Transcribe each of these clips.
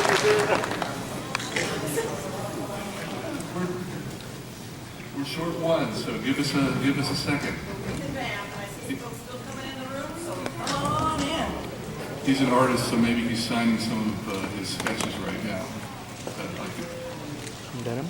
We're short one, so give us a second. He's an artist, so maybe he's signing some of his sketches right now. I'd like it. Denim?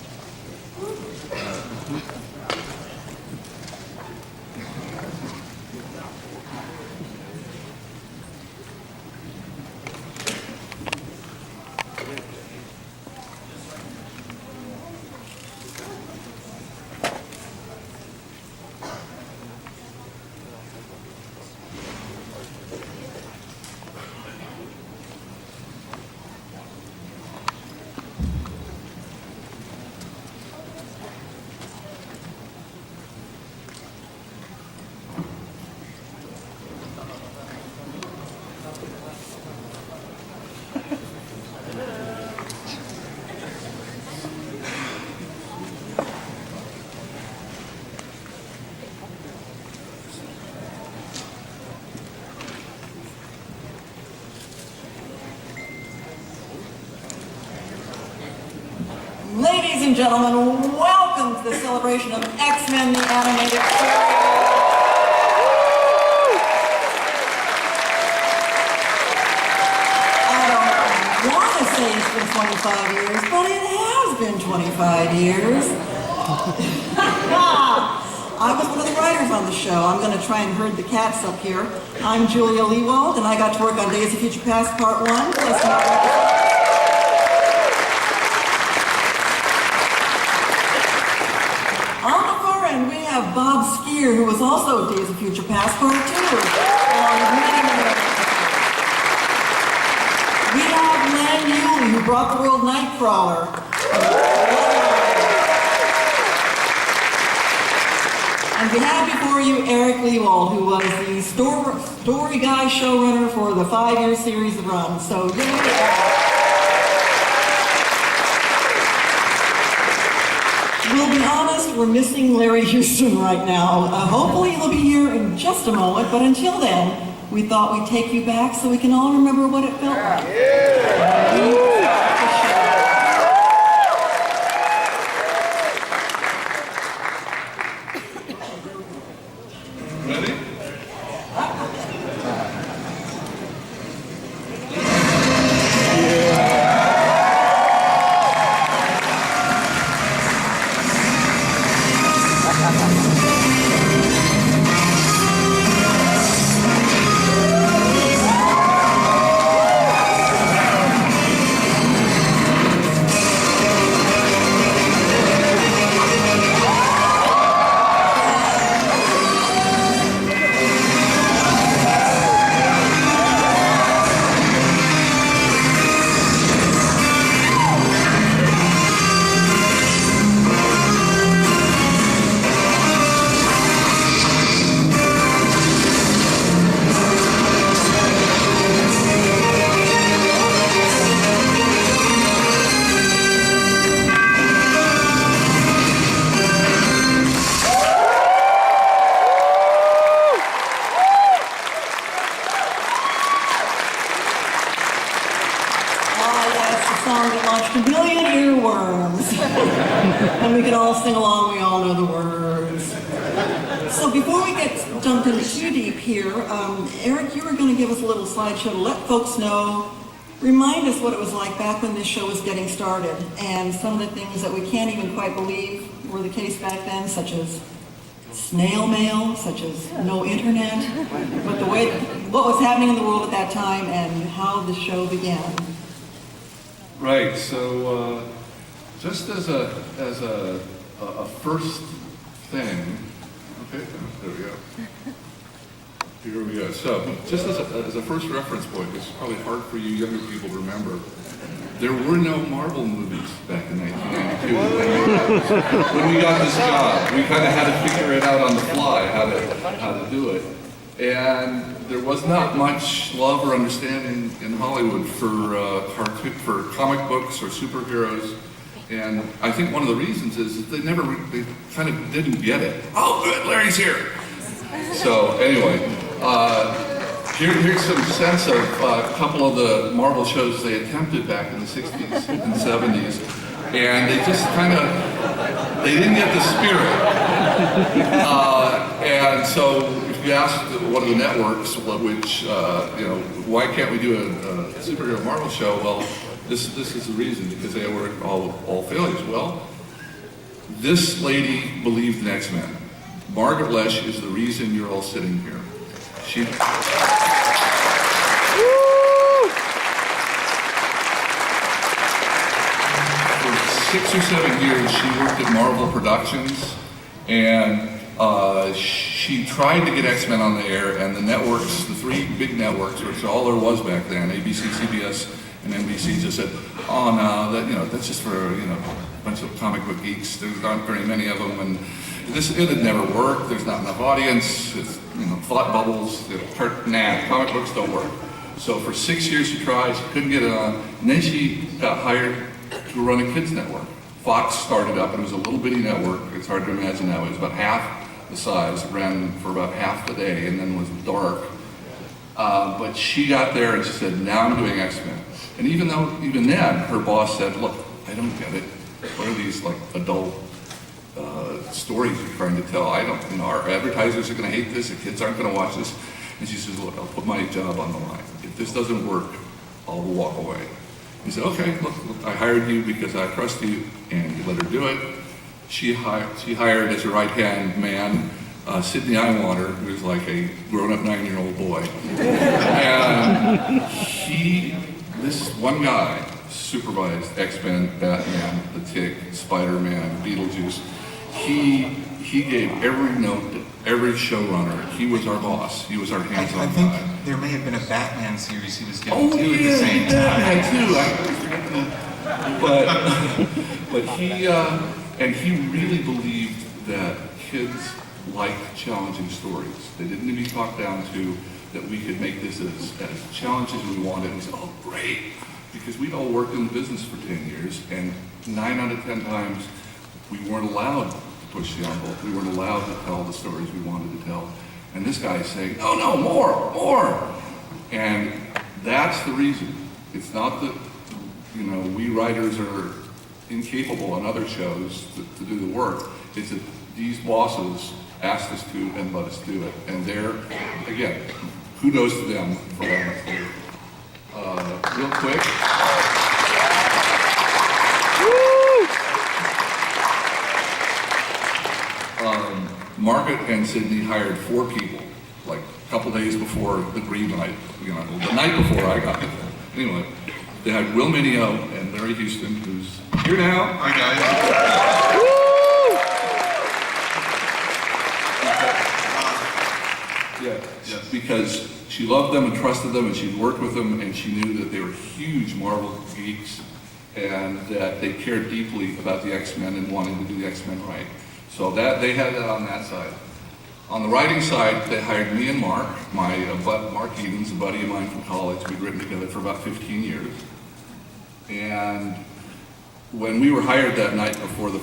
Ladies and gentlemen, welcome to the celebration of X-Men the Animated Series. I don't want to say it's been 25 years, but it has been 25 years. I was one of the writers on the show. I'm going to try and herd the cats up here. I'm Julia Leewald, and I got to work on Days of Future Past Part 1. On the far end, we have Bob Skier, who was also Days of Future Past Part 2. We have Len Uhley, who brought the world Nightcrawler. And we have before you Eric Leewald, who was the story guy showrunner for the 5-year series run. So we'll be honest, we're missing Larry Houston right now. Hopefully he'll be here in just a moment, but until then, we thought we'd take you back so we can all remember what it felt like. Ready? Song that launched a million earworms. And we can all sing along, we all know the words. So before we get jumped into too deep here, Eric, you were going to give us a little slideshow to let folks know, remind us what it was like back when this show was getting started, and some of the things that we can't even quite believe were the case back then, such as snail mail, such as no internet, but what was happening in the world at that time and how the show began. Right. So, just as a first thing, okay, there we go. Here we go. So, just as a first reference point, it's probably hard for you younger people to remember. There were no Marvel movies back in 1992. When we got this job, we kind of had to figure it out on the fly how to do it. And there was not much love or understanding in Hollywood for comic books or superheroes. And I think one of the reasons is that they kind of didn't get it. Oh, good, Larry's here. So anyway, Here's some sense of a couple of the Marvel shows they attempted back in the 60s and 70s, and they just kind of, they didn't get the spirit. And so if you ask one of the networks, which, why can't we do a superhero Marvel show? Well, this is the reason, because they were all failures. Well, this lady believed in X-Men. Margaret Lesh is the reason you're all sitting here. She... For 6 or 7 years, she worked at Marvel Productions, and she tried to get X-Men on the air, and the networks, the three big networks, which all there was back then, ABC, CBS, and NBC, just said, "Oh no, that's just for a bunch of comic book geeks. There aren't very many of them, and it'd never work. There's not enough audience. It's thought bubbles. Comic books don't work." So for 6 years she tried. She couldn't get it on, and then she got hired to run a kids network. Fox started up, and it was a little bitty network. It's hard to imagine now. It was about half the size. It ran for about half the day, and then was dark. But she got there and she said, "Now I'm doing X-Men." And even then, her boss said, "Look, I don't get it. What are these adult stories you're trying to tell? I don't, our advertisers are going to hate this. The kids aren't going to watch this." And she says, "Look, I'll put my job on the line. If this doesn't work, I'll walk away." He said, "Okay, look, I hired you because I trust you," and he let her do it. She hired as her right-hand man Sidney Eywater, who was like a grown-up 9-year-old boy. And this one guy supervised X-Men, Batman, The Tick, Spider-Man, Beetlejuice. He gave every note to every showrunner. He was our boss. He was our hands-on I think guy. there may have been a Batman series he was giving to at the same time. But he really believed that kids liked challenging stories. They didn't need to be talked down to, that we could make this as challenging as we wanted. And he said, "Oh, great," because we'd all worked in the business for 10 years, and 9 out of 10 times we weren't allowed to push the envelope. We weren't allowed to tell the stories we wanted to tell. And this guy is saying, "No, more. And that's the reason. It's not that, we writers are incapable on other shows to do the work. It's that these bosses asked us to and let us do it. And again, kudos to them for letting us do it. Real quick. Margaret and Sidney hired 4 people, like a couple days before the green light, the night before I got there. Anyway, they had Will Mineo and Larry Houston, who's here now. Hi, guys. Yeah, because she loved them and trusted them, and she'd worked with them, and she knew that they were huge Marvel geeks, and that they cared deeply about the X-Men and wanting to do the X-Men right. So they had that on that side. On the writing side, they hired me and Mark, Mark Edens, a buddy of mine from college. We'd written together for about 15 years. And when we were hired that night before the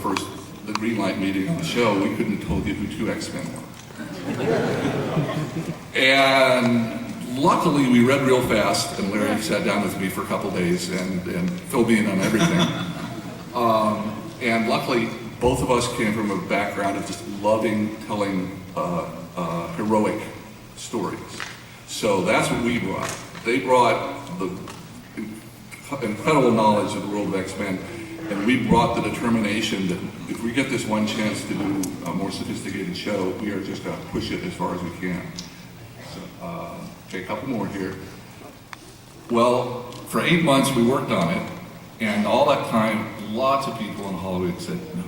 green light meeting on the show, we couldn't have told you who 2 X-Men were. And luckily, we read real fast, and Larry sat down with me for a couple days and filled me in on everything. And luckily, both of us came from a background of just loving telling heroic stories. So that's what we brought. They brought the incredible knowledge of the world of X-Men, and we brought the determination that if we get this one chance to do a more sophisticated show, we are just going to push it as far as we can. So, okay, a couple more here. Well, for 8 months we worked on it, and all that time, lots of people in Hollywood said, "No,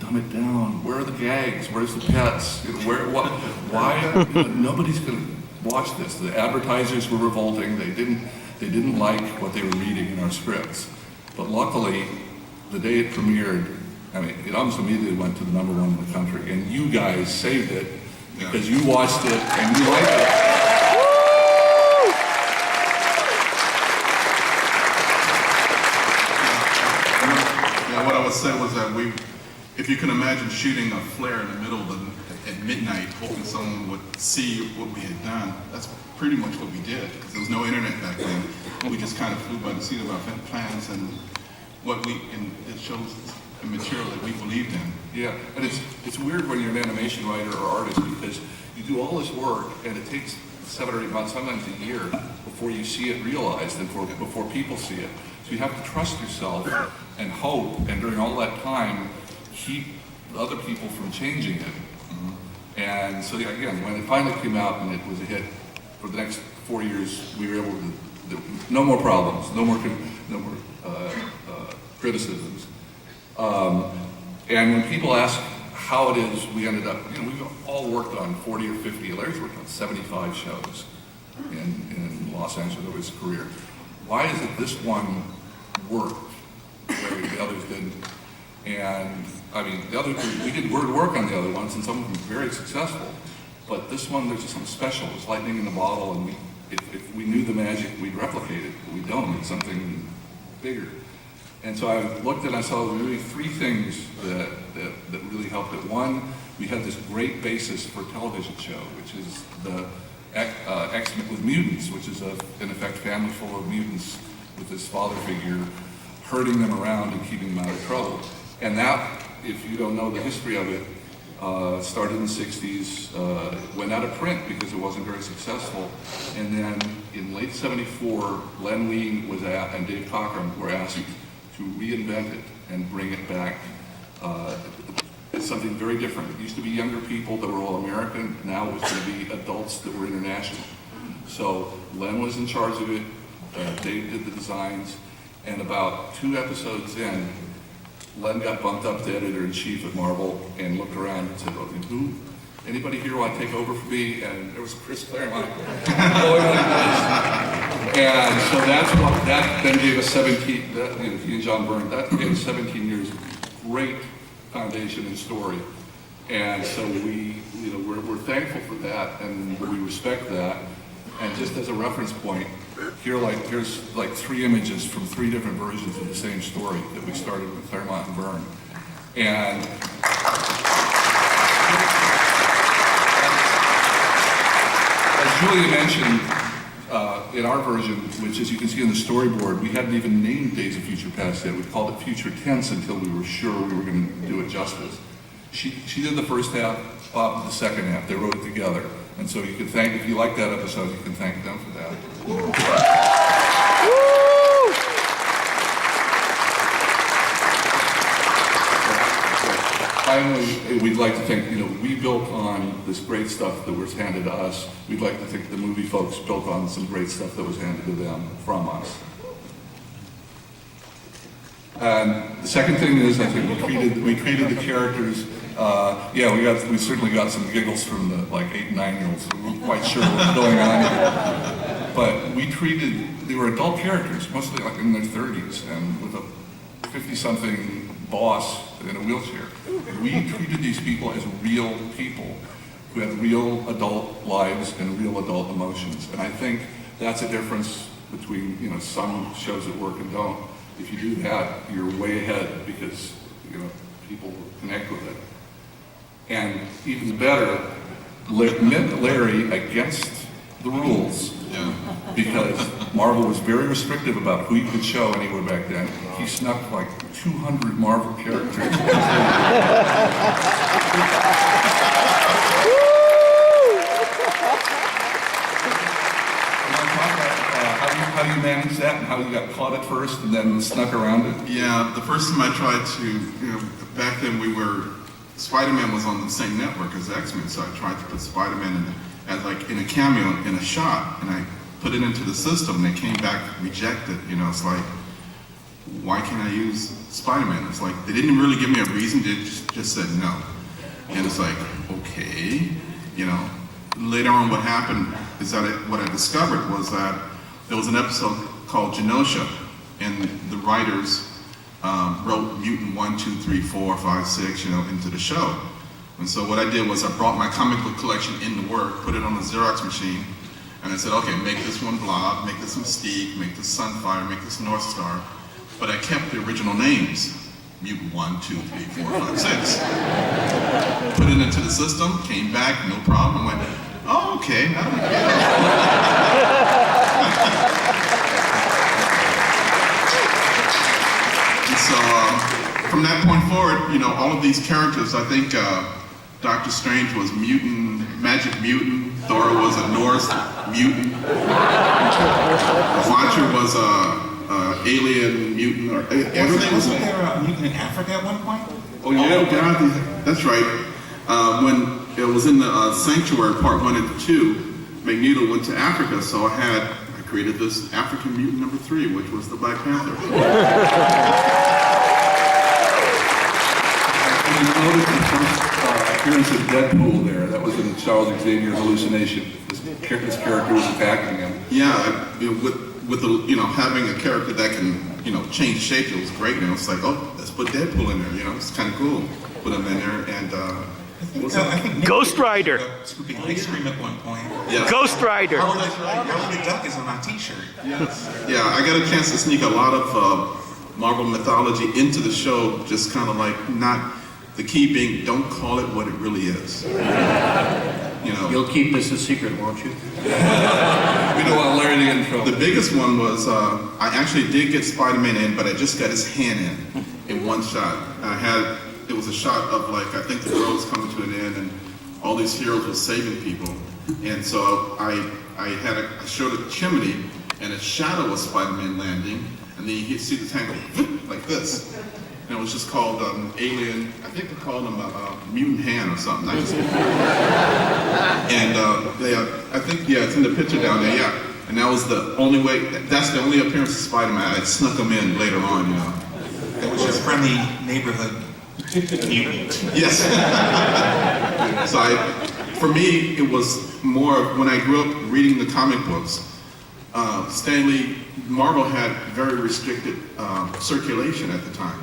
dumb it down. Where are the gags? Where's the pets? Why? Nobody's going to watch this." The advertisers were revolting. They didn't like what they were reading in our scripts. But luckily, the day it premiered, it almost immediately went to the #1 in the country. And you guys saved it because you watched it and you liked it. What I would say was that if you can imagine shooting a flare in the middle of at midnight, hoping someone would see what we had done, that's pretty much what we did, because there was no internet back then. We just kind of flew by the seat of our plans, and it shows the material that we believed in. Yeah, and it's weird when you're an animation writer or artist, because you do all this work and it takes 7 or 8 months, sometimes a year, before you see it realized and before people see it. So you have to trust yourself and hope, and during all that time, keep other people from changing it. And so again, when it finally came out and it was a hit, for the next 4 years, we were able to, no more problems, no more criticisms. And when people ask how it is we ended up, we've all worked on 40 or 50, Larry's worked on 75 shows in Los Angeles over his career. Why is it this one worked where the others didn't? And I mean, we did work on the other ones, and some of them were very successful. But this one, there's just something special. It's lightning in the bottle, and if we knew the magic, we'd replicate it. But we don't. It's something bigger. And so I looked and I saw really 3 things that really helped it. One, we had this great basis for a television show, which is the X-Men with mutants, which is in effect family full of mutants with this father figure herding them around and keeping them out of trouble. And that, if you don't know the history of it, started in the 60s, went out of print because it wasn't very successful. And then in late 74, Len Uhley and Dave Cockrum were asked to reinvent it and bring it back. It's something very different. It used to be younger people that were all American. Now it's going to be adults that were international. So Len was in charge of it. Dave did the designs. And about 2 episodes in, Len got bumped up to editor-in-chief at Marvel and looked around and said, "Who? Anybody here want to take over for me?" And there was Chris Claremont going like this. And so that then gave us 17, he and John Byrne, that gave us 17 years of great foundation and story. And so we're thankful for that, and we respect that. And just as a reference point, here's 3 images from 3 different versions of the same story that we started with Claremont and Byrne. And as Julia mentioned, in our version, which as you can see in the storyboard, we hadn't even named Days of Future Past yet. We called it Future Tense until we were sure we were going to do it justice. She did the first half, Bob did the second half. They wrote it together. And so you can if you like that episode, you can thank them for that. Finally, we'd like to think, we built on this great stuff that was handed to us. We'd like to think the movie folks built on some great stuff that was handed to them from us. And the second thing is, I think we treated the characters. We certainly got some giggles from the 8 and 9-year-olds. We weren't quite sure what was going on here. But they were adult characters, mostly in their 30s, and with a 50-something boss in a wheelchair. We treated these people as real people who had real adult lives and real adult emotions. And I think that's a difference between some shows that work and don't. If you do that, you're way ahead because people connect with it. And even better, Larry against the rules, because Marvel was very restrictive about who you could show anywhere back then. He snuck 200 Marvel characters. How do you manage that, and how you got caught at first and then snuck around it? Yeah, the first time I tried to, back then Spider-Man was on the same network as X-Men, so I tried to put Spider-Man in a cameo in a shot, and I put it into the system, and it came back rejected. It's like, why can't I use Spider-Man? It's like, they didn't really give me a reason, they just said no. And it's like, okay, Later on what happened is that what I discovered was that there was an episode called Genosha, and the writers wrote Mutant 1, 2, 3, 4, 5, 6, into the show. And so what I did was I brought my comic book collection into work, put it on the Xerox machine, and I said, okay, make this one Blob, make this Mystique, make this Sunfire, make this North Star. But I kept the original names. mutant 1, 2, 3, 4, 5, 6. Put it into the system, came back, no problem. I went, oh, okay. And so from that point forward, you know, all of these characters, I think Doctor Strange was mutant, magic mutant. Thor was a Norse mutant. Watcher was a alien mutant. Or everything was. Wasn't there a mutant in Africa at one point? Oh yeah, God, that's right. When it was in the Sanctuary Part 1 and 2, Magneto went to Africa, so I created this African mutant number 3, which was the Black Panther. And you notice the first appearance of Deadpool there. That was in Charles Xavier's hallucination. This character was attacking him. Yeah, with the, you know, having a character that can, you know, change shape, it was great. And it was like, oh, let's put Deadpool in there. You know, it's kind of cool. Put him in there, and I think Ghost Rider. Scooping ice cream at one point. yes. Ghost Rider. Howard the Duck is on my t-shirt. Yes. Yeah, I got a chance to sneak a lot of Marvel mythology into the show, just kind of like not the key being, don't call it what it really is. You know. You'll keep this a secret, won't you? We don't want Larry to get in trouble. The biggest one was I actually did get Spider-Man in, but I just got his hand in one shot. It was a shot of like, I think the world was coming to an end and all these heroes were saving people. And so I showed a chimney and a shadow of Spider-Man landing, and then you see the tank go like this. And it was just called Alien, I think they called him Mutant Hand or something. And I think, yeah, it's in the picture down there, yeah. And that was the only way, that's the only appearance of Spider-Man. I snuck him in later on, you know. It was your friendly neighborhood mutant. Yes. So for me, it was more, when I grew up reading the comic books, Marvel had very restricted circulation at the time.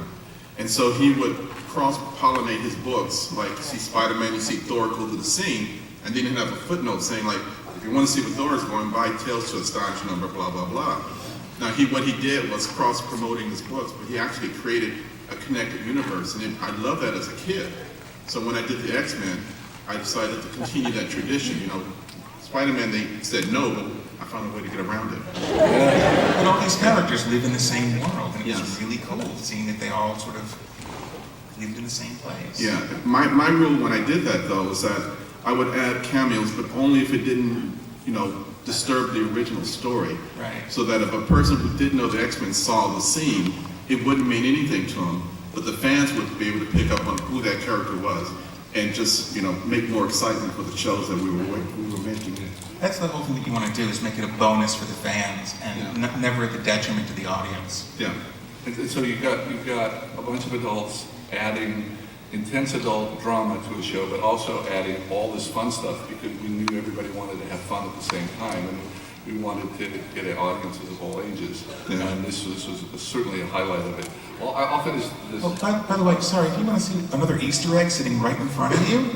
And so he would cross-pollinate his books, like you see Spider-Man, you see Thor go to the scene, and then he'd have a footnote saying like, if you want to see what Thor is going, buy Tales to Astonish number, blah, blah, blah. Now what he did was cross-promoting his books, but he actually created a connected universe, and I loved that as a kid. So when I did the X-Men, I decided to continue that tradition. You know, Spider-Man, they said no, but I found a way to get around it. But all these characters live in the same world, and it was Yes. really cool seeing that they all sort of lived in the same place. Yeah, my rule when I did that though was that I would add cameos, but only if it didn't, you know, disturb the original story. Right. So that if a person who didn't know the X-Men saw the scene, it wouldn't mean anything to them, but the fans would be able to pick up on who that character was and just, you know, make more excitement for the shows that we were making. That's the whole thing that you want to do, is make it a bonus for the fans and never at the detriment to the audience. Yeah. And so you've got a bunch of adults adding intense adult drama to a show, but also adding all this fun stuff because we knew everybody wanted to have fun at the same time, and we wanted to get audiences of all ages. Yeah. And this was certainly a highlight of it. Well, I'll finish this. Well, by the way, sorry, if you want to see another Easter egg sitting right in front of you,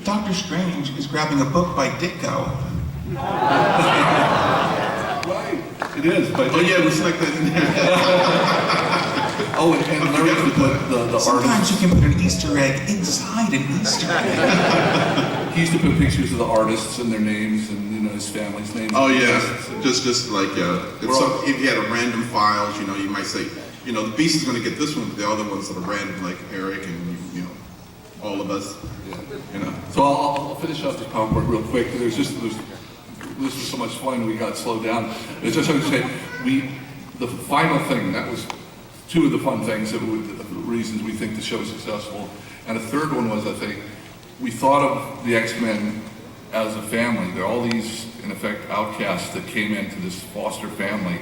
Doctor Strange is grabbing a book by Ditko. Right, it is. But Oh yeah, it was like that. oh, and Larry put the Sometimes artist. you can put an Easter egg inside an Easter egg. He used to put pictures of the artists and their names and his family's names. Oh yeah, just like if you had a random files, you know, you might say, you know, the Beast is going to get this one, but the other ones that are random, like Eric and you know, all of us. Yeah. You know. So I'll finish up this PowerPoint real quick. This was so much fun. We got slowed down. It's just like to say, the final thing, that was two of the fun things that were the reasons we think the show is successful. And a third one was, I think, we thought of the X-Men as a family. They're all these, in effect, outcasts that came into this foster family,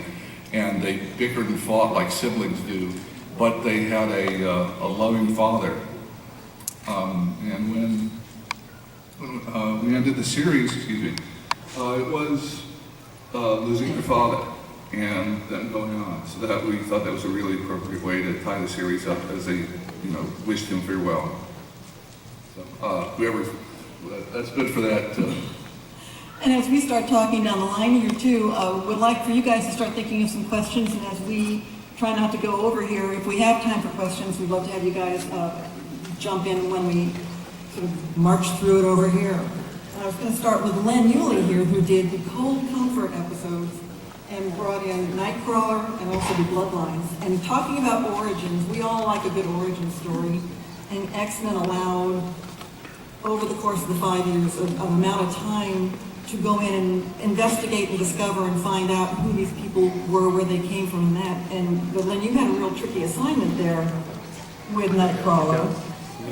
and they bickered and fought like siblings do, but they had a loving father. And when we ended the series, it was losing their father and then going on. So that we thought that was a really appropriate way to tie the series up as they, wished him farewell. So that's good for that. And as we start talking down the line here too, would like for you guys to start thinking of some questions, and as we try not to go over here. If we have time for questions, we'd love to have you guys jump in when we sort of march through it over here. I was going to start with Len Uhley here, who did the Cold Comfort episodes and brought in Nightcrawler and also the Bloodlines. And talking about origins, we all like a good origin story, and X-Men allowed, over the course of the 5 years, an amount of time to go in and investigate and discover and find out who these people were, where they came from, and that. But Len, you had a real tricky assignment there with Nightcrawler.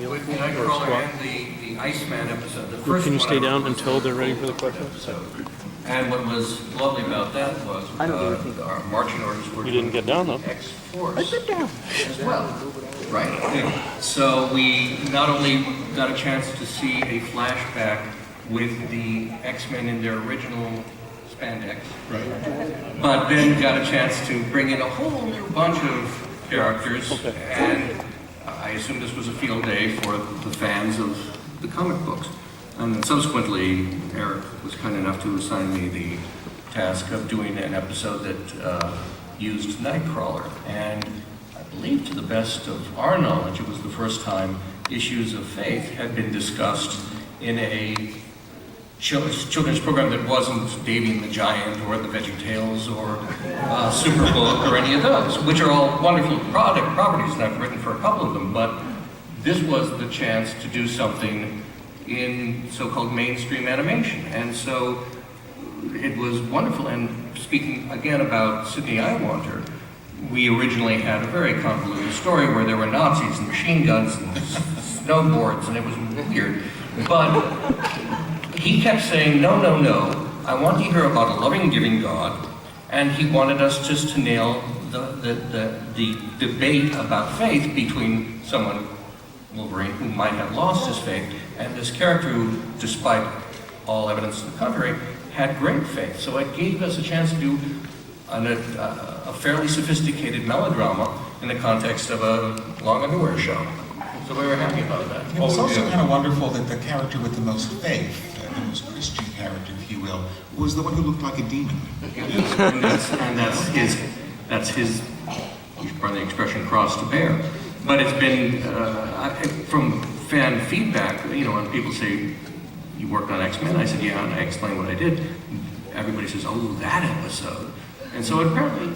With Nightcrawler and the Iceman episode, the first Can you one stay I down wrote was until they're ready for the first questions? episode. And what was lovely about that was our marching orders were You didn't get down, though. X-Force as well, right? So we not only got a chance to see a flashback with the X-Men in their original spandex, but then got a chance to bring in a whole new bunch of characters, and I assume this was a field day for the fans of the comic books. And then subsequently, Eric was kind enough to assign me the task of doing an episode that used Nightcrawler. And I believe, to the best of our knowledge, it was the first time issues of faith had been discussed in a children's program that wasn't Davy and the Giant or the VeggieTales or Superbook or any of those, which are all wonderful properties, and I've written for a couple of them, but this was the chance to do something in so-called mainstream animation. And so it was wonderful. And speaking again about Sydney Iwanter, we originally had a very convoluted story where there were Nazis and machine guns and snowboards, and it was weird. But he kept saying, no, no, no, I want to hear about a loving, giving God. And he wanted us just to nail the debate about faith between someone, Wolverine, who might have lost his faith, and this character who, despite all evidence to the contrary, had great faith. So it gave us a chance to do a fairly sophisticated melodrama in the context of a long underwear show. So we were happy about that. It was also kind of wonderful that the character with the most faith, the most Christian character, if you will, was the one who looked like a demon. And that's his, pardon the expression, cross to bear. But it's been, from fan feedback, when people say, you worked on X-Men, I said, yeah, and I explained what I did. Everybody says, oh, that episode. And so it apparently,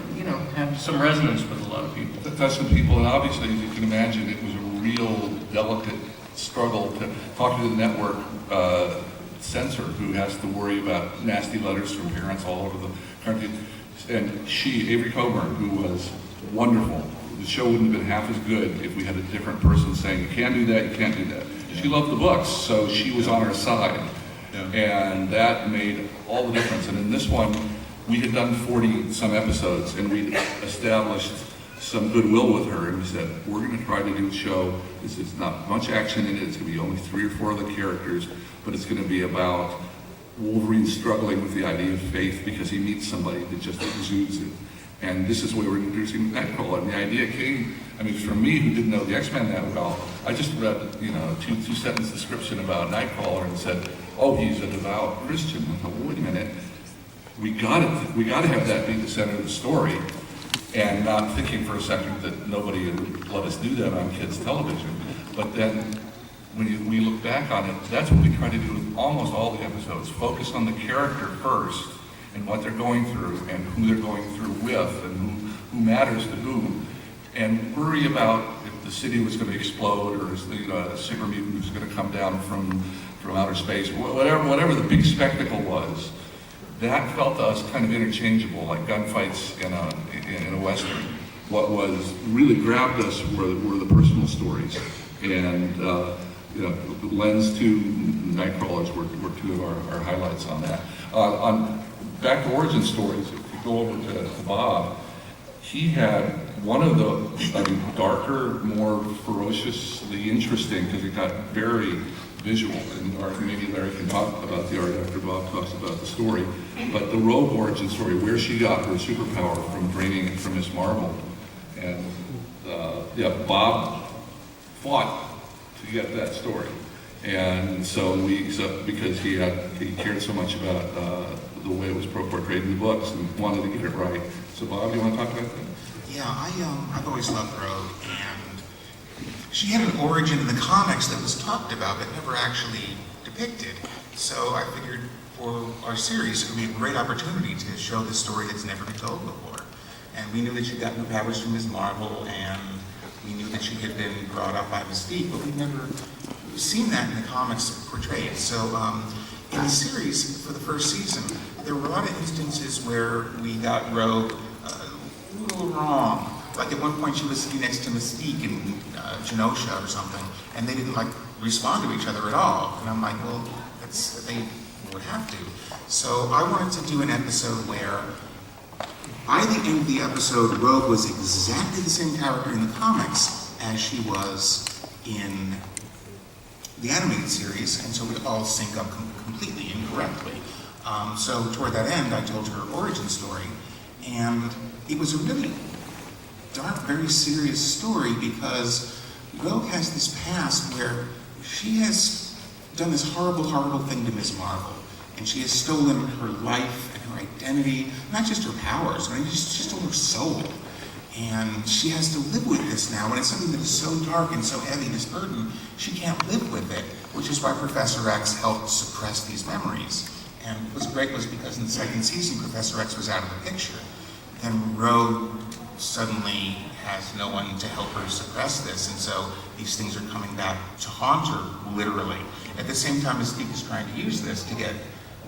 had some resonance with a lot of people. That's some people, and obviously, as you can imagine, it was a real delicate struggle to talk to the network censor who has to worry about nasty letters from parents all over the country. And Avery Coburn, who was wonderful. The show wouldn't have been half as good if we had a different person saying, you can't do that, you can't do that. She loved the books, so she was on our side. And that made all the difference. And in this one, we had done 40-some episodes, and we established some goodwill with her, and we said, we're going to try to do a show. This is not much action in it. It's going to be only 3 or 4 other characters, but it's going to be about Wolverine struggling with the idea of faith because he meets somebody that just exudes it. And this is where we're introducing Nightcrawler. And the idea came, from me who didn't know the X-Men that well. I just read, a two-sentence description about Nightcrawler and said, oh, he's a devout Christian. I thought, well, wait a minute. We got to have that be the center of the story, and not thinking for a second that nobody would let us do that on kids' television. But then, when we look back on it, that's what we try to do with almost all the episodes. Focus on the character first, and what they're going through, and who they're going through with, and who matters to whom, and worry about if the city was going to explode, or a super mutant was going to come down from outer space, whatever the big spectacle was. That felt to us kind of interchangeable, like gunfights in a Western. What was really grabbed us were the personal stories. And Len's 2 Nightcrawlers were 2 of our highlights on that. Back to origin stories, if you go over to Bob, he had one of the darker, more ferociously interesting, because it got very visual, and maybe Larry can talk about the art after Bob talks about the story, but the Rogue origin story, where she got her superpower from draining it from Miss Marvel. And Bob fought to get that story. And so because he cared so much about the way it was portrayed in the books and wanted to get it right. So Bob, you want to talk about that? Yeah, I've always loved Rogue, and she had an origin in the comics that was talked about but never actually depicted. So I figured for our series, it would be a great opportunity to show this story that's never been told before. And we knew that she'd gotten her powers from Ms. Marvel, and we knew that she had been brought up by Mystique, but we'd never seen that in the comics portrayed. So in the series, for the first season, there were a lot of instances where we got Rogue a little wrong. Like at one point she was sitting next to Mystique in Genosha or something, and they didn't like respond to each other at all. And I'm like, well, they would have to. So I wanted to do an episode where by the end of the episode, Rogue was exactly the same character in the comics as she was in the animated series, and so we'd all sync up completely incorrectly. So toward that end, I told her origin story, and it was a really dark, very serious story because Rogue has this past where she has done this horrible, horrible thing to Ms. Marvel, and she has stolen her life and her identity, not just her powers, I mean, she's stolen her soul. And she has to live with this now, and it's something that is so dark and so heavy, this burden, she can't live with it, which is why Professor X helped suppress these memories. And what was great was because in the second season, Professor X was out of the picture. Then Rogue suddenly has no one to help her suppress this, and so these things are coming back to haunt her, literally. At the same time, Mystique is trying to use this to get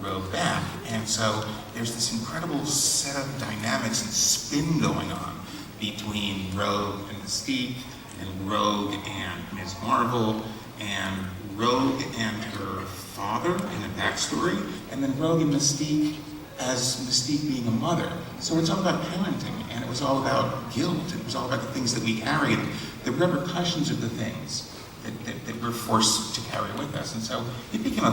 Rogue back, and so there's this incredible set of dynamics and spin going on between Rogue and Mystique, and Rogue and Ms. Marvel, and Rogue and her father in a backstory, and then Rogue and Mystique as Mystique being a mother. So it's all about parenting, and it was all about guilt. It was all about the things that we carried, the repercussions of the things that we're forced to carry with us. And so it became a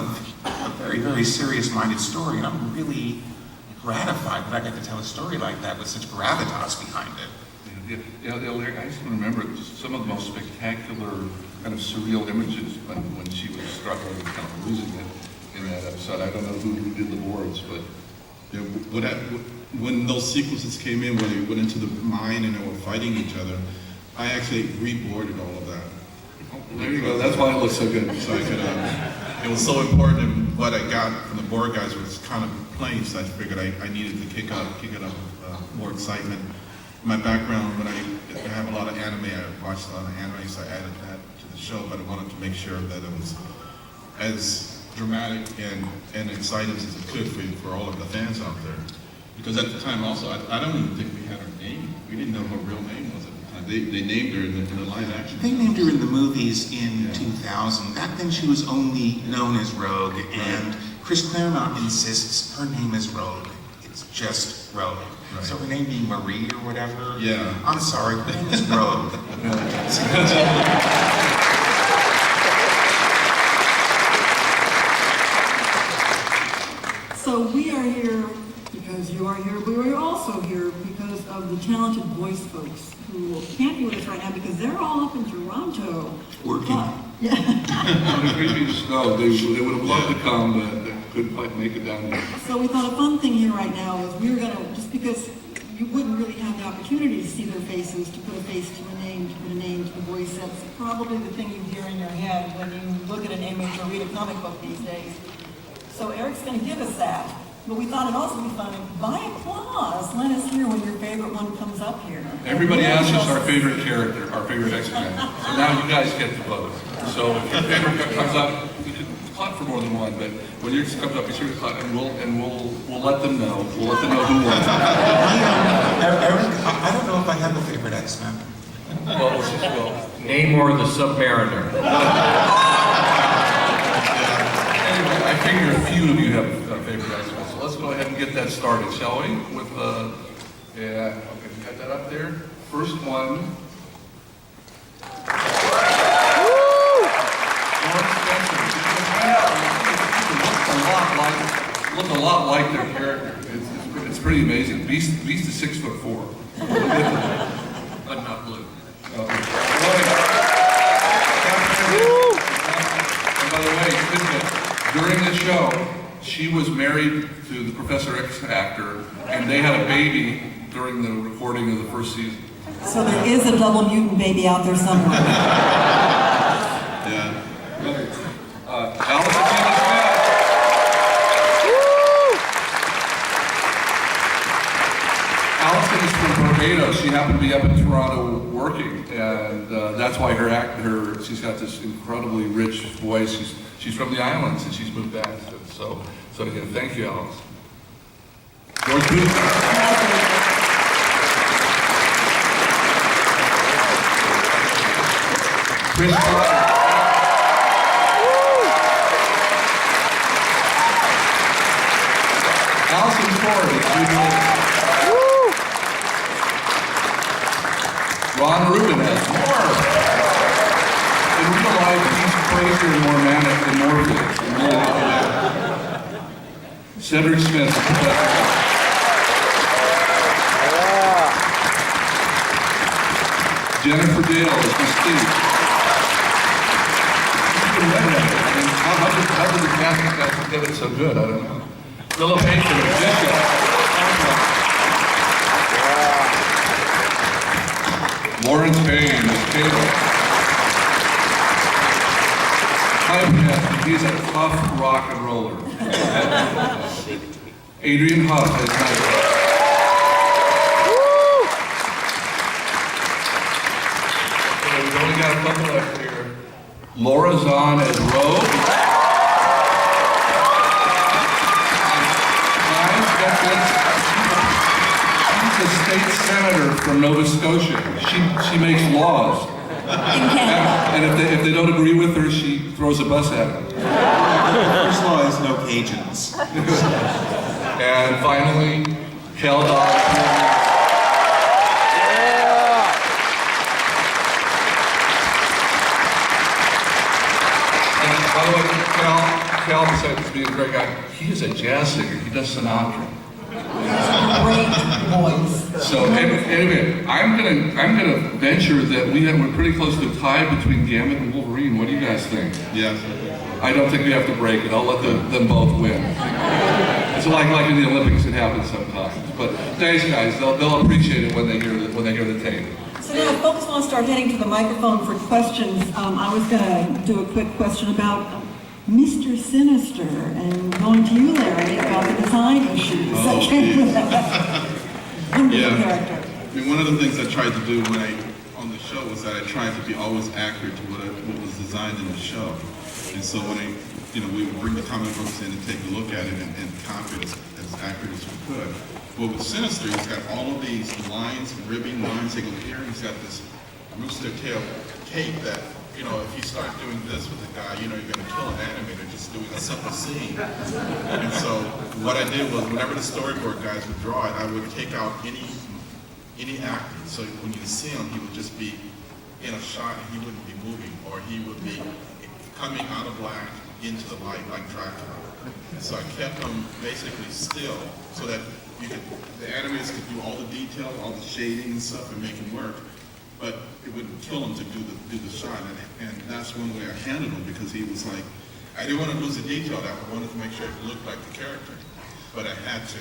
very, very serious-minded story, and I'm really gratified that I got to tell a story like that with such gravitas behind it. Yeah, I just remember some of the most spectacular kind of surreal images when she was struggling and kind of losing it in that episode. I don't know who did the boards, but Yeah, when those sequences came in, where they went into the mine and they were fighting each other, I actually reboarded all of that. there you go. That's why it looks so good. So I could, it was so important, and what I got from the board guys was kind of plain, so I figured I needed to kick it up more excitement. My background, when I have a lot of anime, I watched a lot of anime, so I added that to the show, but I wanted to make sure that it was as dramatic and exciting as it could for all of the fans out there. Because at the time also, I don't even think we had her name. We didn't know what her real name was at the time. They named her in the live action. They named her in the movies in 2000. Back then she was only known as Rogue, and Chris Claremont insists her name is Rogue. It's just Rogue. Right. So her name being Marie or whatever. Yeah. I'm sorry, her name is Rogue. So we are here because you are here, but we are also here because of the talented voice folks who can't be with us right now because they're all up in Toronto. Working. Yeah. No, they would have loved to come, but they couldn't quite make it down here. So we thought a fun thing here right now is we were going to, just because you wouldn't really have the opportunity to see their faces, to put a face to a name, to put a name to the voice, that's probably the thing you hear in your head when you look at an image or read a comic book these days. So Eric's going to give us that. But we thought it'd also be fun, by applause, let us hear when your favorite one comes up here. Everybody asks us our favorite character, our favorite X-Men. So now you guys get to vote. So if your favorite comes up, you can clap for more than one, but when yours comes up, be sure to clap, and we'll let them know. We'll let them know who won. Eric, I don't know if I have a favorite X-Men. Well, Namor the Submariner. Anyway, I figure a few of you have favorite X-Men, so let's go ahead and get that started, shall we? With yeah, okay, we got that up there. First one. Look a lot like their character. It's pretty amazing. Beast is 6'4". But not blue. And by the way, during the show, she was married to the Professor X actor, and they had a baby during the recording of the first season. So there is a double mutant baby out there somewhere. Yeah. Allison Smith. Allison is from Barbados. She happened to be up in Toronto working, and that's why she's got this incredibly rich voice. She's from the islands, and she's moved back. So again, thank you, Allison. George Booth. Chris Potter. Allison Ford. Ron Rubin has more. In real life, he's crazier and more manic than Morpheus. Cedric Smith. Jennifer Dale is Mystique. How did the casting guys get it so good? I don't know. Philip Aiken, Bishop. Lawrence Payne is Cable. He's a tough rock and roller. Adrian Huff is Nightcrawler. We've only got a couple left here. Laura Zahn as Rogue. Guys, get this. She's a state senator from Nova Scotia. She makes laws. And if they don't agree with her, she throws a bus at them. First law is no Cajuns. And finally, Kel Dawes. By the way, Cal, besides being a great guy, he is a jazz singer. He does Sinatra. Great voice. So anyway, I'm gonna venture that we're pretty close to a tie between Gambit and Wolverine. What do you guys think? Yeah. I don't think we have to break it. I'll let them both win. It's like in the Olympics, it happens sometimes. But thanks, guys. They'll appreciate it when they hear the tape. So now, if folks want to start heading to the microphone for questions, I was going to do a quick question about Mr. Sinister, and going to you, Larry, about the design issues that came with that wonderful character. I mean, one of the things I tried to do on the show was that I tried to be always accurate to what was designed in the show. And so when we would bring the comic books in and take a look at it and copy it as accurate as we could. Well, with Sinister, he's got all of these lines, ribbing lines. They go here. He's got this rooster tail cape that, if you start doing this with a guy, you're going to kill an animator just doing a simple scene. And so what I did was, whenever the storyboard guys would draw it, I would take out any acting. So when you see him, he would just be in a shot and he wouldn't be moving, or he would be coming out of black into the light like Dracula. And so I kept him basically still so that the animators could do all the detail, all the shading and stuff and make him work. But it wouldn't kill him to do the shot, and that's one way I handled him, because he was like, I didn't want to lose the detail that I wanted to make sure it looked like the character, but I had to,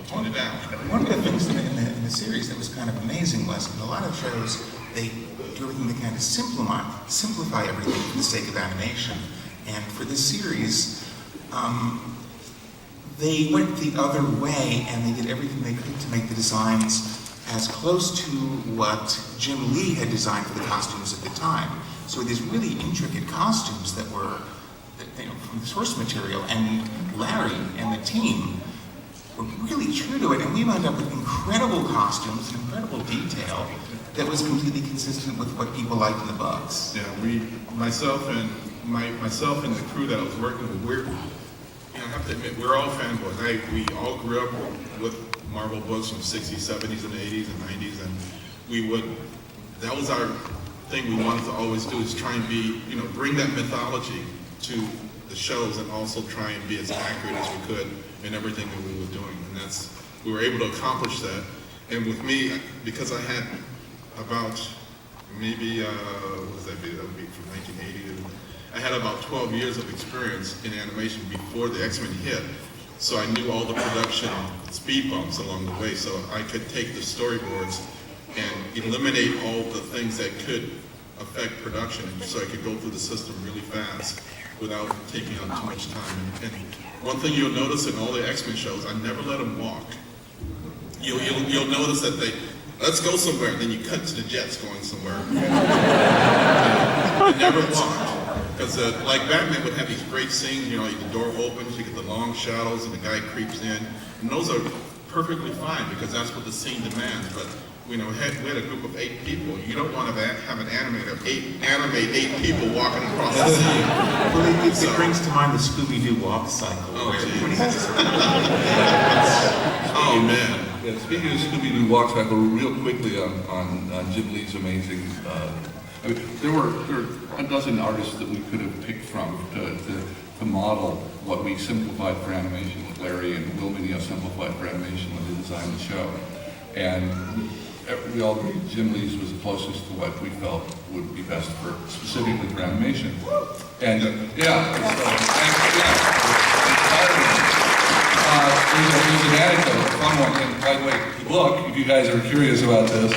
tone it down. One of the things in the series that was kind of amazing was, in a lot of shows, they do everything to kind of simplify everything for the sake of animation. And for this series, they went the other way, and they did everything they could to make the designs as close to what Jim Lee had designed for the costumes at the time. So these really intricate costumes that were from the source material, and Larry and the team were really true to it, and we wound up with incredible costumes and incredible detail that was completely consistent with what people liked in the books. Yeah, myself and the crew that I was working with, I have to admit, we're all fanboys. We all grew up with Marvel books from 60s, 70s, and 80s, and 90s, and that was our thing we wanted to always do, is try and bring that mythology to the shows, and also try and be as accurate as we could in everything that we were doing. And we were able to accomplish that. And with me, because I had about maybe, what does that be? That would be from 1980. I had about 12 years of experience in animation before the X-Men hit. So I knew all the production speed bumps along the way. So I could take the storyboards and eliminate all the things that could affect production, so I could go through the system really fast without taking on too much time. And one thing you'll notice in all the X-Men shows, I never let them walk. You'll notice that let's go somewhere, and then you cut to the jets going somewhere. They never walked. Because like Batman would have these great scenes, the door opens, you get the long shadows, and the guy creeps in. And those are perfectly fine, because that's what the scene demands. But we had a group of 8 people. You don't want to have an animate 8 people walking across the scene. Well, it brings to mind the Scooby-Doo walk cycle. Oh, geez. Oh, man. Yeah, speaking of Scooby-Doo walk cycle, real quickly on Jim Lee's amazing, there were a dozen artists that we could have picked from to model what we simplified for animation. Larry and Will Mineo simplified for animation when they designed the show. And we all agreed Jim Lee's was the closest to what we felt would be best specifically for animation. And there's an anecdote, a fun one. And by the way, the book, if you guys are curious about this,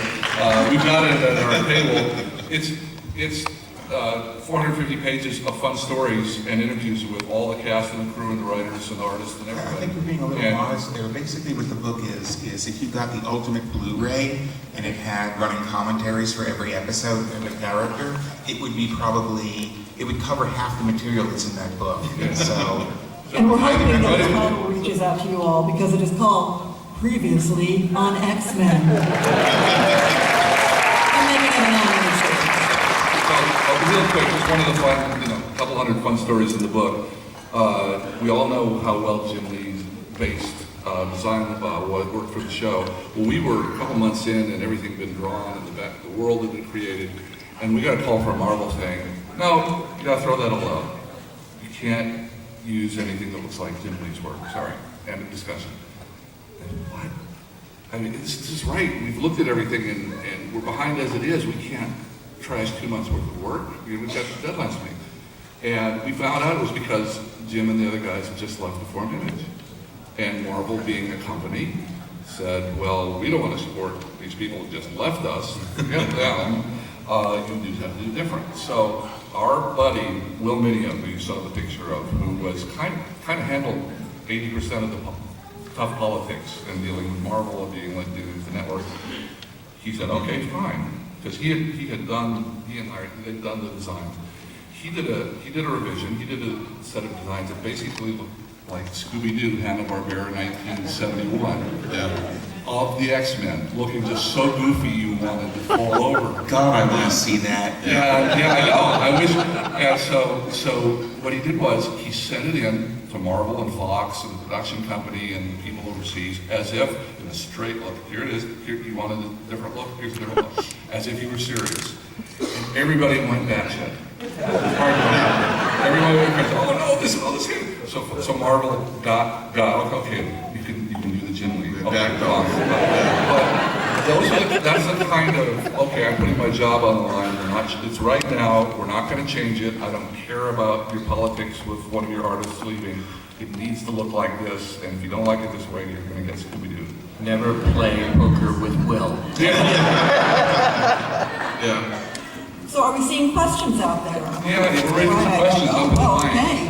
we've got it at our table. It's 450 pages of fun stories and interviews with all the cast and the crew and the writers and the artists and everybody. I think we're being a little modest there. Basically what the book is if you got the ultimate Blu-ray and it had running commentaries for every episode and a character, it would cover half the material that's in that book. Yeah. So And we're hoping that the title reaches out to you all because it is called Previously on X-Men. I'm making it an animation. Real quick, just one of the fun, couple hundred fun stories in the book. We all know how well Jim Lee's based design worked for the show. Well, we were a couple months in and everything had been drawn and the world had been created. And we got a call from Marvel saying, no, you gotta throw that all out. You can't use anything that looks like Jim Lee's work. Sorry. End of discussion. And what? I mean, this is right. We've looked at everything and we're behind as it is. We can't trash 2 months worth of work. We've got deadlines to meet. And we found out it was because Jim and the other guys had just left the Formed Image. And Marvel, being a company, said, well, we don't want to support these people who just left us. Forget them. You have to do different. So our buddy, Will Mineo, who you saw the picture of, who was kind of handled 80% of the tough politics and dealing with Marvel and dealing with the network, he said, okay, fine. Because he and Larry, they'd done the design. He did a revision. He did a set of designs that basically looked like Scooby-Doo, Hanna-Barbera, 1971, of the X-Men, looking just so goofy you wanted to fall over. God, I want to see that. Yeah, I know. I wish. And so what he did was he sent it in to Marvel and Fox and the production company and people overseas as if in a straight look. Here it is. Here you wanted a different look. Here's a different look. As if you were serious. And everybody went batshit. Everybody went crazy. Oh no, this here. So Marvel got okay. You can do the Jim Lee. Okay, but that's the kind of okay. I'm putting my job on the line. It's right now. We're not going to change it. I don't care about your politics with one of your artists leaving. It needs to look like this, and if you don't like it this way, you're going to get Scooby-Doo. Never play poker with Will. Yeah. So are we seeing questions out there? Yeah, we're ready for some questions. Okay.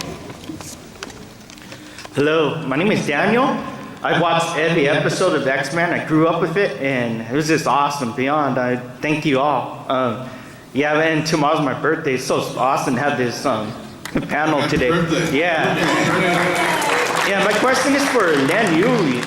Hello, my name is Daniel. I watched every episode of X-Men. I grew up with it, and it was just awesome beyond. I thank you all. And tomorrow's my birthday. It's so awesome to have this panel today. Yeah. Yeah, my question is for Len Uhley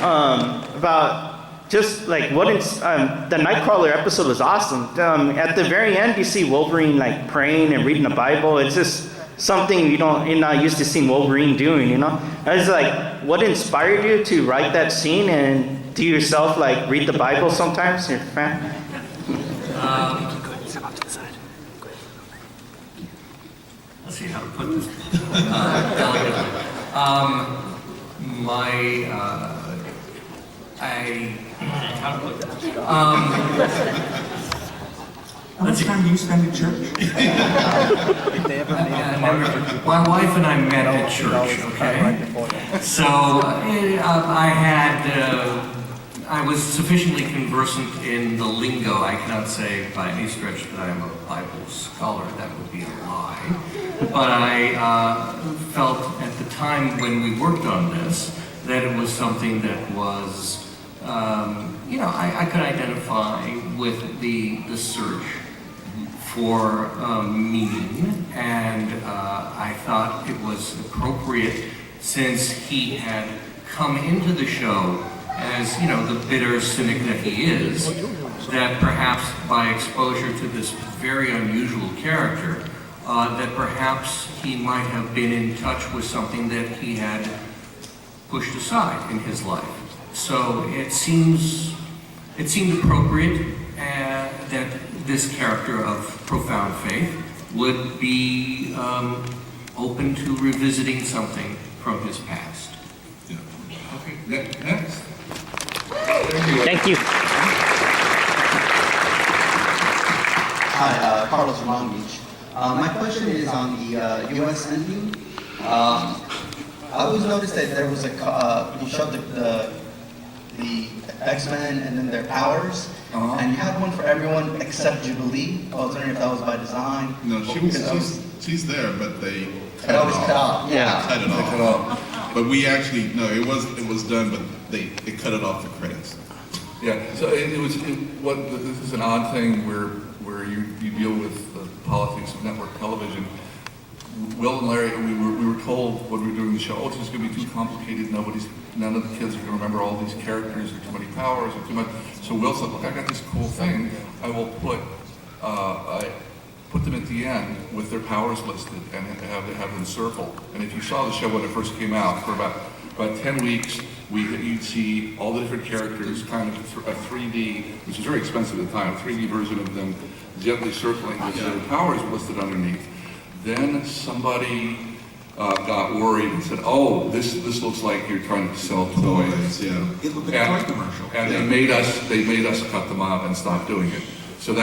about just like the Nightcrawler episode was awesome. At the very end, you see Wolverine like praying and reading the Bible. It's just something you're not used to seeing Wolverine doing, you know? I was like, what inspired you to write that scene, and do you yourself like read the Bible sometimes? You're a fan? Let's see how to put this delicately. How to put this? How much time do you spend at church? My wife and I met at church, okay? So I I was sufficiently conversant in the lingo. I cannot say by any stretch that I am a Bible scholar. That would be a lie. But I felt at the time when we worked on this that it was something that was, I could identify with the search for meaning, and I thought it was appropriate since he had come into the show as, the bitter cynic that he is, that perhaps by exposure to this very unusual character, that perhaps he might have been in touch with something that he had pushed aside in his life. So it seemed appropriate that this character of profound faith would be open to revisiting something from his past. Yeah. Okay, next. Thank you. Hi, Carlos from Long Beach. My question is on the U.S. ending. I always noticed that there was you showed the X-Men and then their powers, and you had one for everyone except Jubilee. I was wondering if that was by design. No, she's there, but they It always cut off. Yeah. cut it They cut off. But we actually, no, it was done, but they cut it off the credits. Yeah, so this is an odd thing where you deal with the politics of network television. Will and Larry, we were told when we were doing the show, this is going to be too complicated. None of the kids are going to remember all these characters, or too many powers, or too much. So Will said, look, I got this cool thing. I will put them at the end with their powers listed and have them circle. And if you saw the show when it first came out, for about 10 weeks, you'd see all the different characters, kind of a 3D, which is very expensive at the time, a 3D version of them gently circling with their powers listed underneath. Then somebody got worried and said, "Oh, this looks like you're trying to sell toys." Yeah. It looked like a toy commercial. And they made us cut them out and stop doing it. So the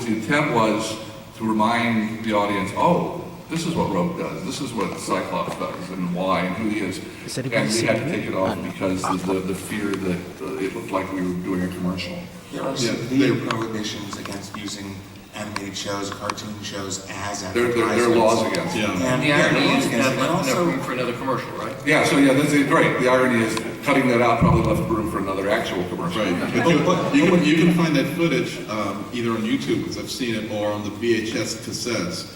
intent was to remind the audience, oh, this is what Rogue does, this is what Cyclops does, and why, and who he is. And we had to take it off because of the fear that it looked like we were doing a commercial. There are severe prohibitions against using animated shows, cartoon shows as There advertisements. are laws against it. Yeah. And the irony is and that left enough also, room for another commercial, right? Yeah, so yeah, that's right. The irony is cutting that out probably left room for another actual commercial. Right, but you can find that footage either on YouTube, because I've seen it, or on the VHS cassettes.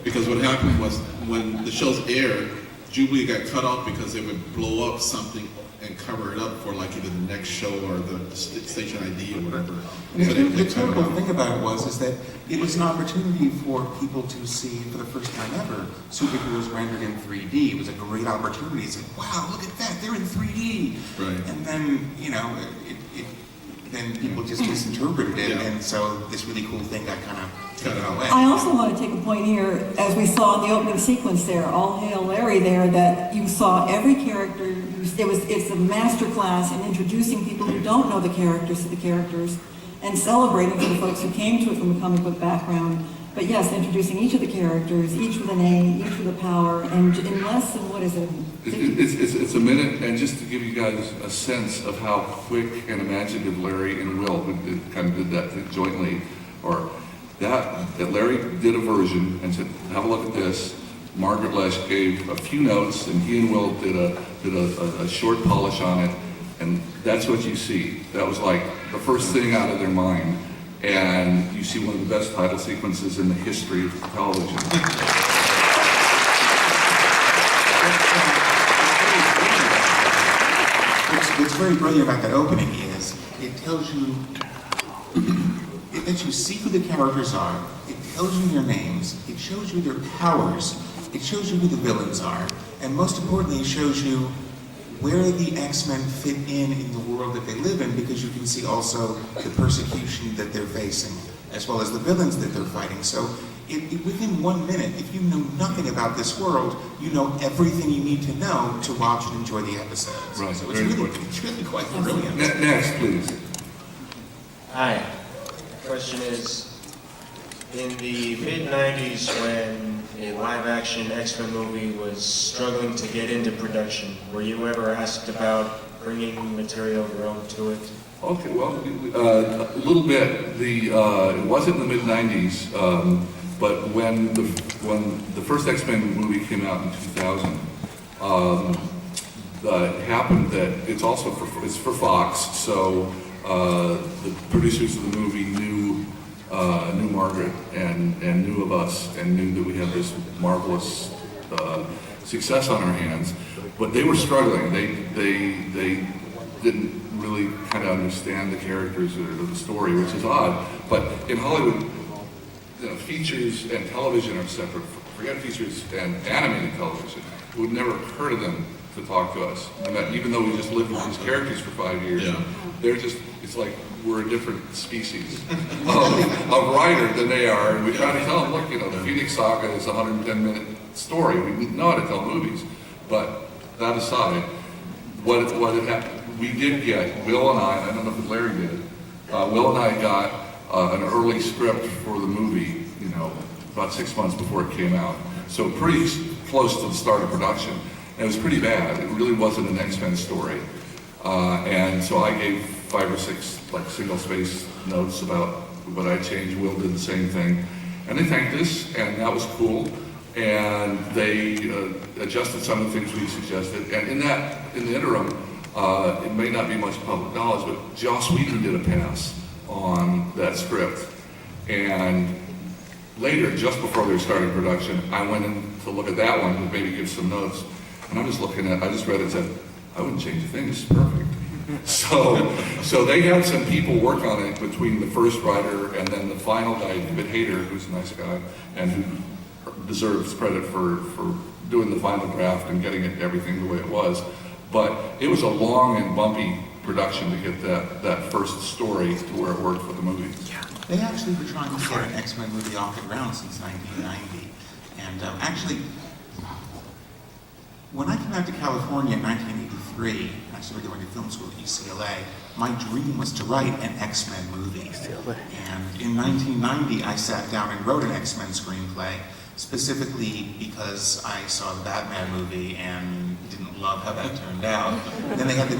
Because what happened was when the shows aired, Jubilee got cut off because they would blow up something and cover it up for like either the next show or the station ID or whatever. So the cut it terrible off. thing about it is that it was an opportunity for people to see, for the first time ever, superheroes rendered in 3D. It was a great opportunity. It's like, wow, look at that, they're in 3D. Right. And then, then people just misinterpreted it, Yeah. and so this really cool thing got kind of taken away. I also want to take a point here, as we saw in the opening sequence there, all hail Larry there, that you saw every character. It's a master class in introducing people who don't know the characters to the characters, and celebrating for the folks who came to it from a comic book background. But yes, introducing each of the characters, each with a name, each with a power, and in less than, what is it? It's a minute, and just to give you guys a sense of how quick and imaginative Larry and Will, who kind of did that jointly, or that Larry did a version and said, have a look at this. Margaret Lesh gave a few notes, and he and Will did a short polish on it, and that's what you see. That was like the first thing out of their mind, and you see one of the best title sequences in the history of television. What's very brilliant about that opening is it tells you, it lets you see who the characters are, it tells you their names, it shows you their powers, it shows you who the villains are, and most importantly, it shows you where the X-Men fit in the world that they live in, because you can see also the persecution that they're facing, as well as the villains that they're fighting. So within 1 minute, if you know nothing about this world, you know everything you need to know to watch and enjoy the episodes. Right, So very it's really quite brilliant. Next, please. Hi. Question is, in the mid-90s when a live-action X-Men movie was struggling to get into production, were you ever asked about bringing material of your own to it? Okay, well, a little bit. It wasn't in the mid-90s, but when the first X-Men movie came out in 2000, it happened that it's also it's for Fox, so the producers of the movie knew Margaret and knew of us and knew that we had this marvelous success on our hands, but they were struggling. They didn't really kind of understand the characters or the story, which is odd. But in Hollywood, features and television are separate. Forget features and animated television. It would never occur to them to talk to us. And even though we just lived with these characters for 5 years, it's like we're a different species of writer than they are. And we try to tell them, look, the Phoenix Saga is a 110-minute story. We know how to tell movies. But that aside, what had happened, we did get, Will and I don't know if Larry did, Will and I got an early script for the movie, about 6 months before it came out. So pretty close to the start of production. And it was pretty bad. It really wasn't an X-Men story. And so I gave 5 or 6 single-space notes about what I changed. Will did the same thing. And they thanked us, and that was cool. And they adjusted some of the things we suggested. And in the interim, it may not be much public knowledge, but Joss Whedon did a pass on that script. And later, just before they were starting production, I went in to look at that one to maybe give some notes. And I just read it and said, I wouldn't change a thing, it's perfect. So they had some people work on it between the first writer and then the final guy, David Hayter, who's a nice guy, and who deserves credit for doing the final draft and getting everything the way it was. But it was a long and bumpy production to get that first story to where it worked for the movie. They actually were trying to get an X-Men movie off the ground since 1990. And actually, when I came out to California in 1983, I started going to film school at UCLA, my dream was to write an X-Men movie. And in 1990, I sat down and wrote an X-Men screenplay, specifically because I saw the Batman movie and didn't love how that turned out. Then they had the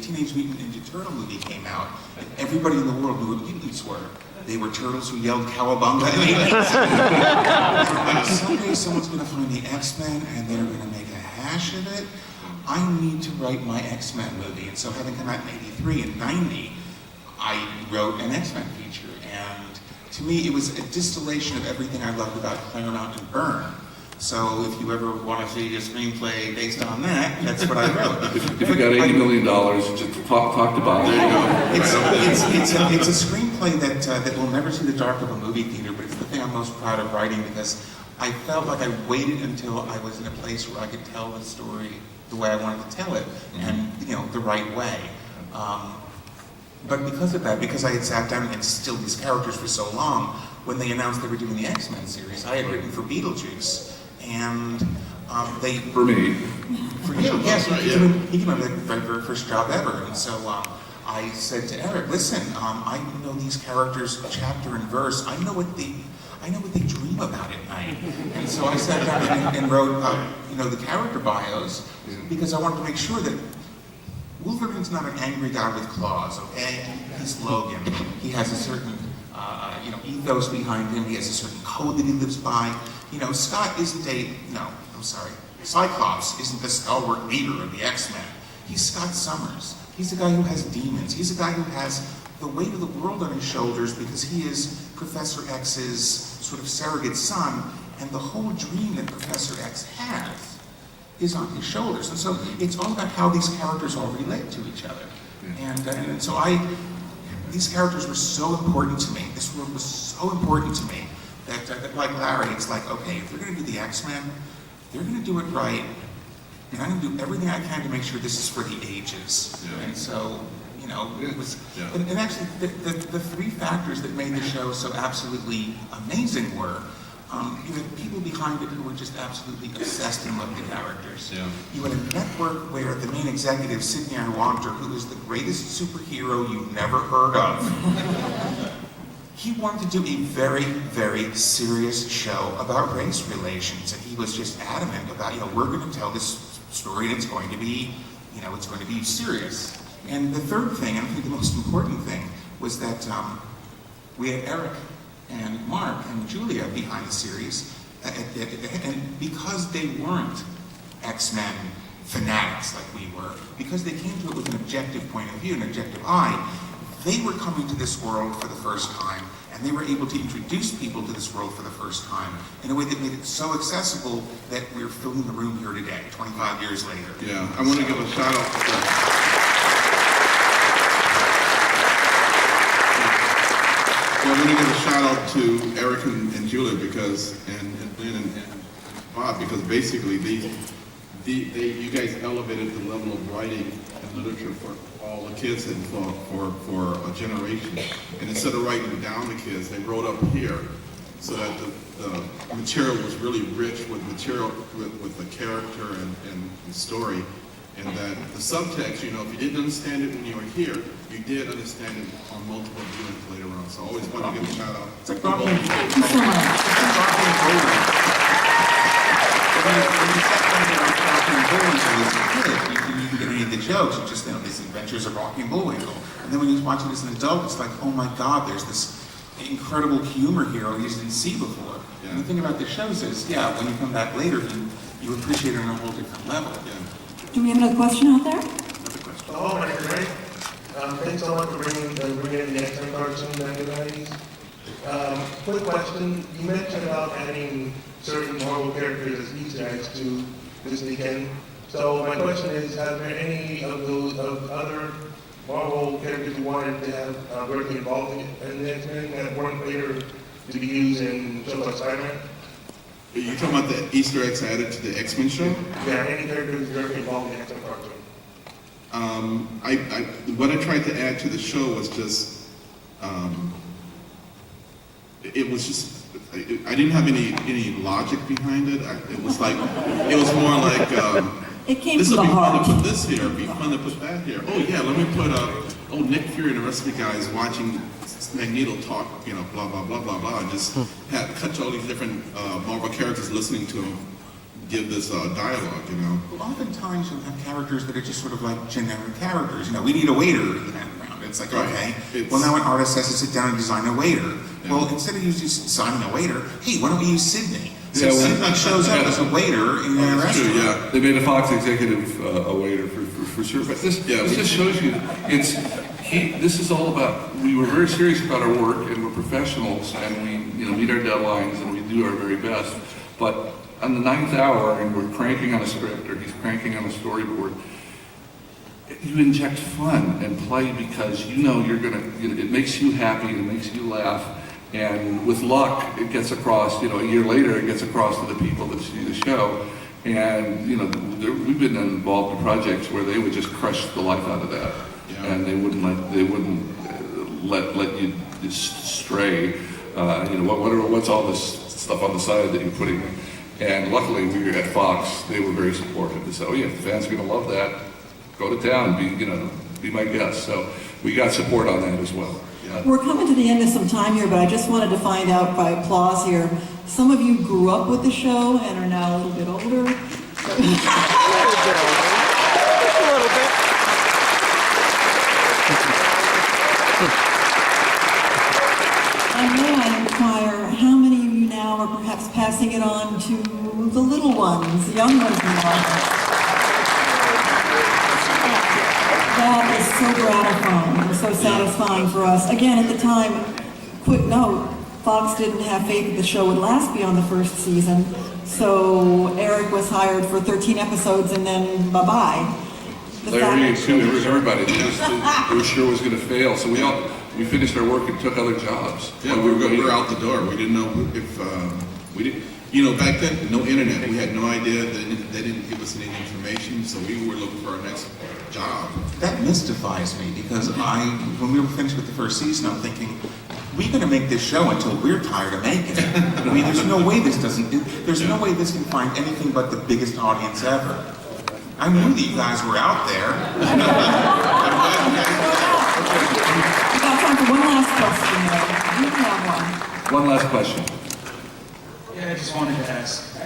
Teenage Mutant Ninja Turtle movie came out, and everybody in the world knew what mutants were. They were turtles who yelled cowabunga and ate someday someone's going to find the X-Men and they're going to make a hash of it. I need to write my X-Men movie. And so having come out in 83 and 90, I wrote an X-Men feature. And to me, it was a distillation of everything I loved about Claremont and Byrne. So if you ever want to see a screenplay based on that, that's what I wrote. If you got $80 million, just talk to Bob. It's a screenplay that will never see the dark of a movie theater, but it's the thing I'm most proud of writing because I felt like I waited until I was in a place where I could tell the story the way I wanted to tell it, and the right way. But because of that, because I had sat down and instilled these characters for so long, when they announced they were doing the X-Men series, I had written for Beetlejuice. And they... For me. For you, yes. He came up with the very first job ever. And so I said to Eric, listen, I know these characters chapter and verse. I know what they dream about at night. And so I sat down and wrote, the character bios because I wanted to make sure that Wolverine's not an angry guy with claws, okay? He's Logan. He has a certain, ethos behind him. He has a certain code that he lives by. Scott isn't Cyclops isn't the stalwart leader of the X-Men. He's Scott Summers. He's a guy who has demons. He's a guy who has the weight of the world on his shoulders because he is Professor X's sort of surrogate son, and the whole dream that Professor X has is on his shoulders. And so it's all about how these characters all relate to each other. And so these characters were so important to me. This world was so important to me. That like Larry, it's like, okay, if they're going to do the X-Men, they're going to do it right, and I'm going to do everything I can to make sure this is for the ages. Yeah. And so, it was, and actually, the 3 factors that made the show so absolutely amazing were, people behind it who were just absolutely obsessed and loved the characters. Yeah. You had a network where the main executive, Sidney Arwanter, who is the greatest superhero you've never heard of, he wanted to do a very, very serious show about race relations, and he was just adamant about, we're going to tell this story, and it's going to be, it's going to be serious. And the third thing, and I think the most important thing, was that we had Eric and Mark and Julia behind the series, and because they weren't X-Men fanatics like we were, because they came to it with an objective point of view, an objective eye, they were coming to this world for the first time, and they were able to introduce people to this world for the first time in a way that made it so accessible that we're filling the room here today, 25 years later. Yeah, I want to give a shout out to Well, I want to give a shout out to Eric and Julia because, and Lynn and Bob, because basically you guys elevated the level of writing and literature for all the kids and for a generation. And instead of writing down the kids, they wrote up here so that the material was really rich with material, with the character and the story. And that the subtext, you know, if you didn't understand it when you were here, you did understand it on multiple viewings later on. So I always want to give a shout out. It's like Rocky and Wolverine. When you sat down there with Rocky and Bullwinkle as a kid, you didn't get any of the jokes. You just know these adventures of Rocky and Bullwinkle. And then when you watch it as an adult, it's like, oh my God, there's this incredible humor here you just didn't see before. Yeah. And the thing about the shows is, yeah, when you come back later, you appreciate it on a whole different level. Yeah. Do we have another question out there? Another question. Oh, my name is Ray. Thanks so much for bringing in the X-Men cartoon back in the 90s. Quick question. You mentioned about adding certain Marvel characters as Easter eggs to this weekend. So my question is, have there any of those other Marvel characters you wanted to have directly involved in the X-Men that weren't later to be used in shows like Spider-Man? Are you talking about the Easter eggs added to the X-Men show? Yeah, any characters directly involved in the X-Men cartoon? What I tried to add to the show was just, it was just, I didn't have any logic behind it. It was more like, It came this from would the be fun heart. to put this here, it'd be fun to put that here. Oh yeah, let me put, Nick Fury and the rest of the guys watching Magneto talk, you know, blah, blah, blah, blah, blah, and just cut to all these different Marvel characters listening to him give this dialogue, you know. Well, oftentimes you'll have characters that are just sort of like generic characters. You know, we need a waiter in the background. It's like, Right. okay, well now an artist has to sit down and design a waiter. Yeah. Well, instead of using designing a waiter, hey, why don't we use Sydney? So Yeah, Sydney shows up as a waiter in their That's restaurant. true, yeah. They made a Fox executive a waiter for sure. But this just shows you, this is all about, we were very serious about our work and we're professionals and we meet our deadlines and we do our very best. But on the 9th hour and we're cranking on a script or he's cranking on a storyboard, you inject fun and play because you know it makes you happy and it makes you laugh. And with luck, it gets across, a year later, it gets across to the people that see the show. And, we've been involved in projects where they would just crush the life out of that. Yeah. And they wouldn't let you just stray. What's all this stuff on the side that you're putting in? And luckily, we were at Fox, they were very supportive. They said, oh yeah, the fans are gonna love that. Go to town, be my guest. So we got support on that as well. Yeah. We're coming to the end of some time here, but I just wanted to find out by applause here. Some of you grew up with the show and are now a little bit older. I may I inquire, how many of you now are perhaps passing it on to the little ones, young ones in the audience? That is so gratifying and so satisfying for us. Again, at the time, quick note, Fox didn't have faith that the show would last beyond the first season, so Eric was hired for 13 episodes and then bye-bye. Larry and Sue, everybody, they were sure it was going to fail, so we finished our work and took other jobs. Yeah, we were out the door. We didn't know if, back then, no internet. We had no idea that they didn't give us any information, so we were looking for our next job. That mystifies me because when we were finished with the first season, I'm thinking, we're going to make this show until we're tired of making it. I mean, there's no way this can find anything but the biggest audience ever. I knew that you guys were out there. We got time for one last question, though. You have one. One last question. Yeah, I just wanted to ask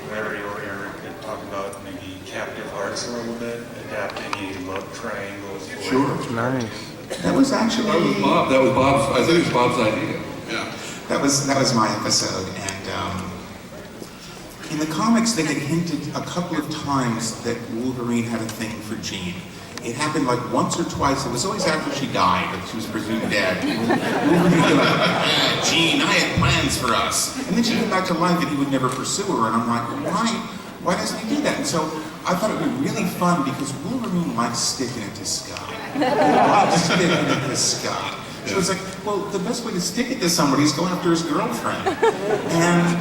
Larry or Eric, talk about maybe captive art parts a little bit, adapt any love triangles. Sure. Nice. That was actually... That was Bob. That was Bob's. I think it was Bob's idea. Yeah. That was my episode, and in the comics they had hinted a couple of times that Wolverine had a thing for Jean. It happened like once or twice. It was always after she died, but she was presumed dead. Wolverine would be like, Jean, I had plans for us. And then she came back to life and he would never pursue her, and I'm like, why doesn't he do that? And so I thought it would be really fun because Wolverine likes sticking it to Scott. He likes sticking it to Scott. So it's like, well, the best way to stick it to somebody is go after his girlfriend. And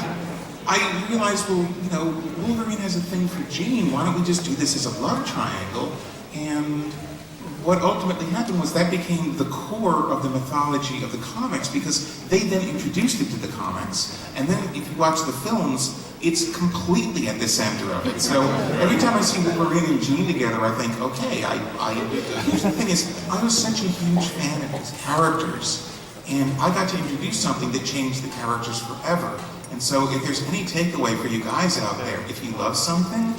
I realized, well, you know, Wolverine has a thing for Jean. Why don't we just do this as a love triangle? And what ultimately happened was that became the core of the mythology of the comics because they then introduced it to the comics. And then if you watch the films, it's completely at the center of it. So every time I see Wolverine and Jean together, I think, okay, here's the thing is, I was such a huge fan of his characters. And I got to introduce something that changed the characters forever. And so if there's any takeaway for you guys out there, if you love something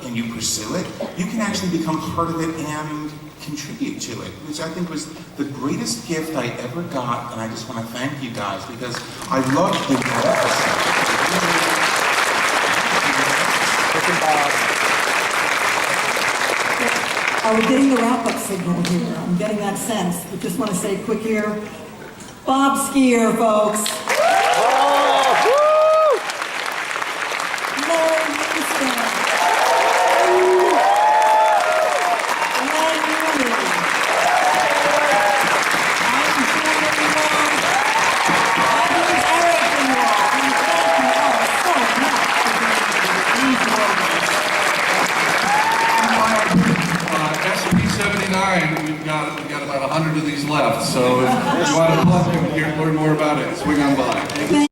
and you pursue it, you can actually become part of it and contribute to it, which I think was the greatest gift I ever got. And I just want to thank you guys because I loved the episode. We're getting the wrap-up signal here. I'm getting that sense. We just want to say quick here, Bob Skier, folks. We've got about 100 of these left, so if you want to look and learn more about it, swing on by.